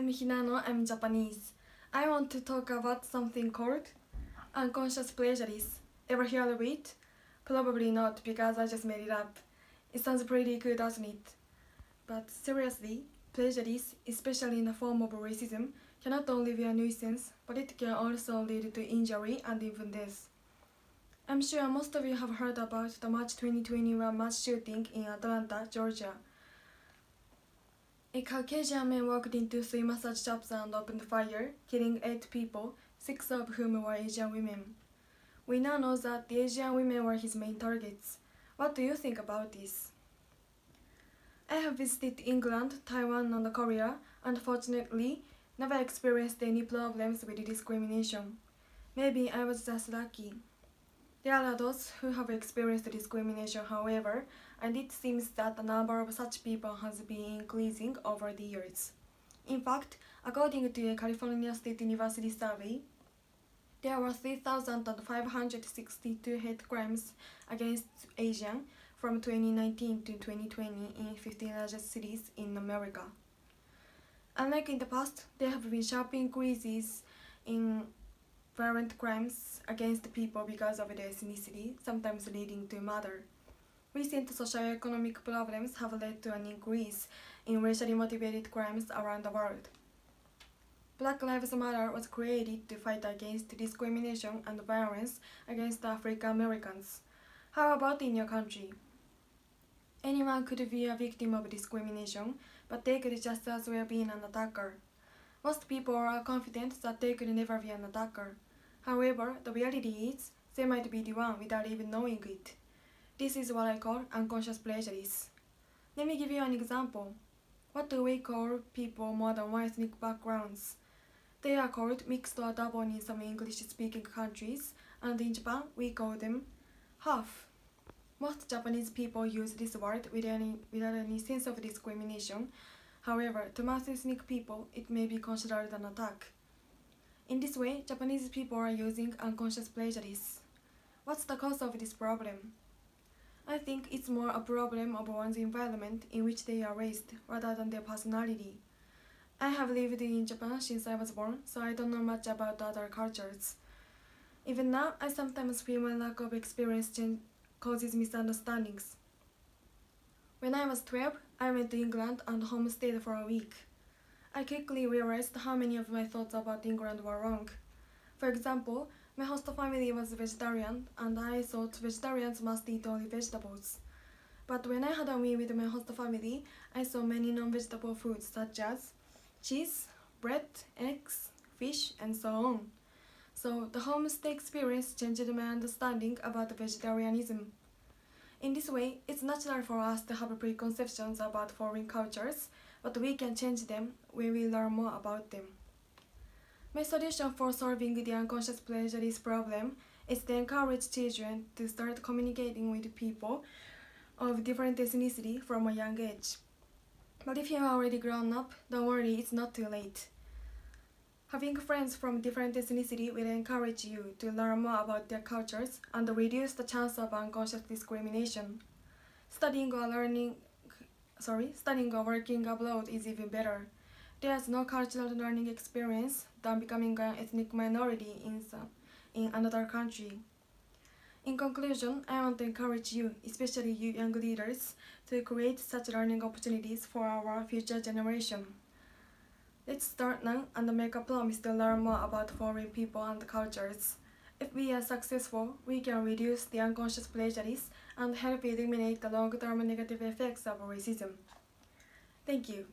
I'm Hinano, I'm Japanese. I want to talk about something called unconscious prejudice. Ever heard of it? Probably not, because I just made it up. It sounds pretty cool, doesn't it? But seriously, prejudice, especially in the form of racism, can not only be a nuisance, but it can also lead to injury and even death. I'm sure most of you have heard about the March 2021 mass shooting in Atlanta, Georgia. A Caucasian man walked into 3 massage shops and opened fire, killing 8 people, 6 of whom were Asian women. We now know that the Asian women were his main targets. What do you think about this? I have visited England, Taiwan, and Korea, and fortunately, never experienced any problems with discrimination. Maybe I was just lucky. There are those who have experienced discrimination, however, and it seems that the number of such people has been increasing over the years. In fact, according to a California State University survey, there were 3,562 hate crimes against Asians from 2019 to 2020 in 15 largest cities in America. Unlike in the past, there have been sharp increases in violent crimes against people because of their ethnicity, sometimes leading to murder. Recent socio-economic problems have led to an increase in racially motivated crimes around the world. Black Lives Matter was created to fight against discrimination and violence against African Americans. How about in your country? Anyone could be a victim of discrimination, but they could just as well be an attacker. Most people are confident that they could never be an attacker. However, the reality is, they might be the one without even knowing it. This is what I call unconscious prejudice. Let me give you an example. What do we call people more than one ethnic backgrounds? They are called mixed or double in some English-speaking countries, and in Japan we call them half. Most Japanese people use this word without any sense of discrimination. However, to most ethnic people, it may be considered an attack. In this way, Japanese people are using unconscious prejudice. What's the cause of this problem? I think it's more a problem of one's environment in which they are raised, rather than their personality. I have lived in Japan since I was born, so I don't know much about other cultures. Even now, I sometimes feel my lack of experience causes misunderstandings. When I was 12, I went to England and homestayed for a week. I quickly realized how many of my thoughts about England were wrong. For example, my host family was vegetarian, and I thought vegetarians must eat only vegetables. But when I had a meal with my host family, I saw many non-vegetable foods such as cheese, bread, eggs, fish, and so on. So the homestay experience changed my understanding about vegetarianism. In this way, it's natural for us to have preconceptions about foreign cultures, but we can change them when we learn more about them. My solution for solving the unconscious prejudice problem is to encourage children to start communicating with people of different ethnicity from a young age. But if you are already grown up, don't worry, it's not too late. Having friends from different ethnicity will encourage you to learn more about their cultures and reduce the chance of unconscious discrimination. Studying or working abroad is even better. There is no cultural learning experience than becoming an ethnic minority in another country. In conclusion, I want to encourage you, especially you young leaders, to create such learning opportunities for our future generation. Let's start now and make a promise to learn more about foreign people and cultures. If we are successful, we can reduce the unconscious prejudice and help eliminate the long-term negative effects of racism. Thank you.